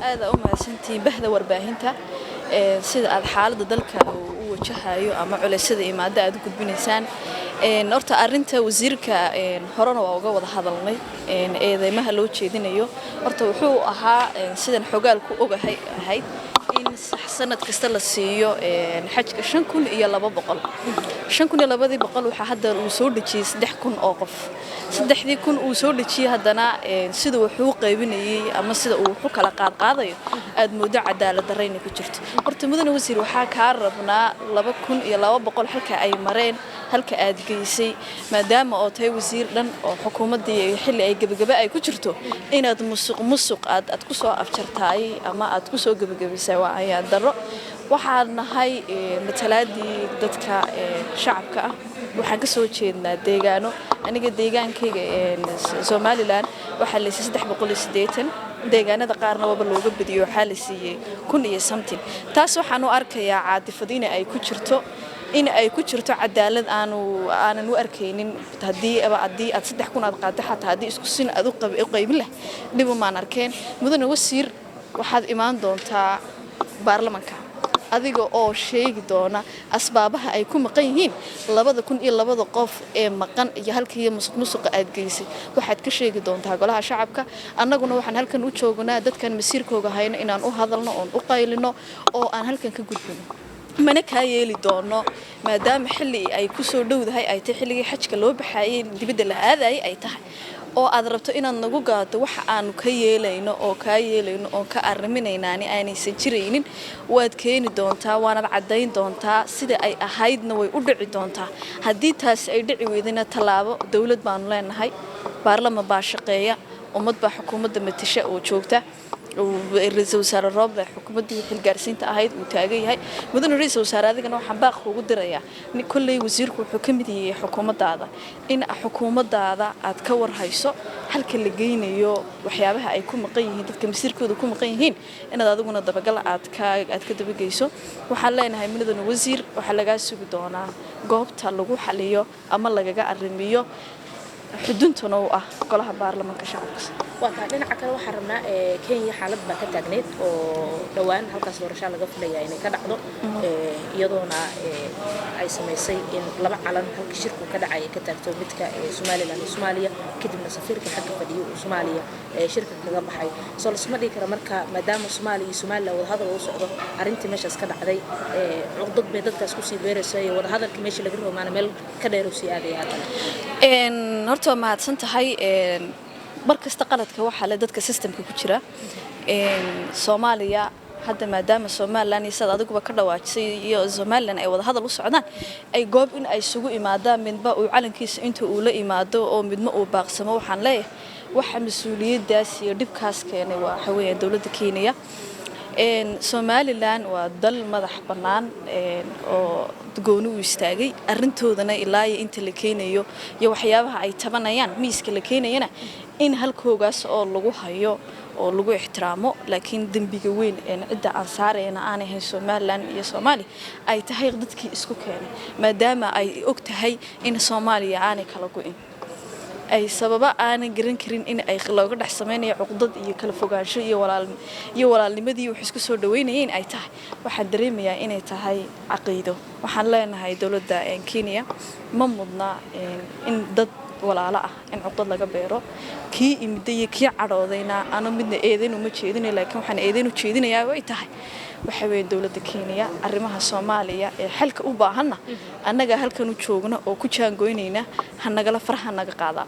aad u mahadsantiin bahda warbaahinta sida aad xaaladda dalka u wajahayo ama culaysyada imaada aad u gudbinaysaan horta arinta wasiirka horena waa uga wada hadalnay eedeymaha loo jeedinayo horta wuxuu ahaa sidan xogaal ku ogahay ahayd in sanad kasta la siiyo xajka 5200 5200 waxa hadda uu soo dhajiyay 3000 oo qof 3000 uu soo dhajiyay hadana sida wuxuu qaybinayay ama sida uu wuxuu kala qaadayo aad moodo cadaalad dareen ku jirto horta mudane wasiir waxa ka rabnaa 2200 halka ay mareen halka aad geysay maadaama oo tahay wasiir dhan oo xukuumadii xilli ay gabagaba ay ku jirto inaad musuq aad ku soo afjartay ama aad ku soo gabagabisay waa ayaa daro waxaan nahay matalaadii dadka shacabka ah waxaan ka soo jeednaa deegaano aniga deegaankayga Somaliland waxa la siiyay 380 deegaanada qaarna waba looga badiyo waxa la siiyay 1000 iyo something taas waxaan u arkayaa caadifadiina ay ku jirto in ay ku jirto cadaalad aanan u arkaynin hadii aad 3000 aad qaado xataa hadii isku sin aad u qaybin leh dib uma arkeen mudane wasiir waxaad imaan doontaa baarlamaanka adiga oo sheegi doona asbaabaha ay ku maqan yihiin 2002 qof ee maqan iyo halkii musuqa aad geysay waxaad ka sheegi doontaa golaha shacabka annaguna waxaan halkan u joognaa dadkan masiirkooga hayna inaan u hadalno oo u qaylino oo aan halkan ka gudbino mana ka yeeli doono maadaama xilli ay ku soo dhowdahay ay tahay xilligii xajka loo baxayay dibadda la aaday ay tahay oo aad rabto inaad nagu gaado waxa aan ka yeelayno oo ka arriminaynaani aanaysan jireynin waad keeni doontaa waana cadeyn doontaa sida ay ahaydna way u dhici doontaa hadii taas ay dhici weydina talaabo dawlad baan leenahay baarlamaanka baa shaqeeya ummad baa xukuumadda matasha oo joogta ra'iisul wasaare Rooble xukuumadii xilgaarsiinta ahayd uu taagay yahay mudane ra'iisul wasaare adigana waxaan baaq ugu dirayaa in kullay wasiirku wuxuu ka mid yahay xukuumaddaada in xukuumaddaada aad ka warhayso halka la geynayo waxyaabaha ay ku maqan yihiin dadka masiirkooda ku maqan yihiin inaad adiguna dabagal aad ka dabageyso waxaan leenahay mudane wasiir waxa laga sugi doonaa goobta lagu xaliyo ama lagaga arrimiyo xuduntuna oo ah golaha baarlamaanka shacabka waxa dhinaca kale waxa rabnaa Kenya xaalad ba ka taagneed oo dhawaan halkaas doorasho laga filayaa inay ka dhacdo iyadoona ay sameysay in laba calan halka shirku ka dhacay ka taagto midka Somaliland iyo Soomaaliya kadibna safiirka xagga fadhiyo Soomaaliya shirka kaga baxay soo la smadii kara marka maadaama Soomaaliya iyo Somaliland wada hadal u socdo arintii meeshaas ka dhacday cugdad bay dadkaas ku sii beerayso wada hadalka meesha laga roomaana meel ka dheer oo sii aadaya horta ma hadsan tahay markasta qaladka waxa la dadka systemka ku jira Soomaaliya hadda maadaama Somaliland iyo sad adiguba ka dhawaajisay iyo Somaliland ay wada hadal u socdaan ay goob in ay isugu imaadaan midba uu calankiisa inta uu la imaado oo midna uu baaqsamo waxaan leeyahay waxa mas'uuliyadaas iyo dhibkaas keenay waxa weeye dawladda Kenya Somaliland waa dal madax banaan oo gooni u istaagay arintoodana ilaa inta la keenayo iyo waxyaabaha ay tabanayaan miiska la keenayna in halkoogaas oo lagu hayo oo lagu ixtiraamo laakiin dambiga weyn ee cidda aan saarayna aan ahayn Somaliland iyo Soomaali ay tahay dadkii isku keenay maadaama ay og tahay in Soomaaliya aanay kala go'in ay sababa aanan garan karin in ay looga dhax sameeyo cugdad iyo kala fogaansho iyo walaalnimadii wax isku soo dhaweynayeen ay tahay waxaan dareemayaa inay tahay caqiido waxaan leenahay dawladda Kenya ma mudna in dad walaalo ah in cugdad laga beero kii imday kii cadoodayna ana midna eedayn uma jeedinay laakiin waxaan eedayn u jeedinayaa way tahay waxa weey dawladda Kenya arrimaha Soomaaliya ee xalka u baahanna annaga halkan u joogno oo ku jaangoynayna hanagala farxan naga qaada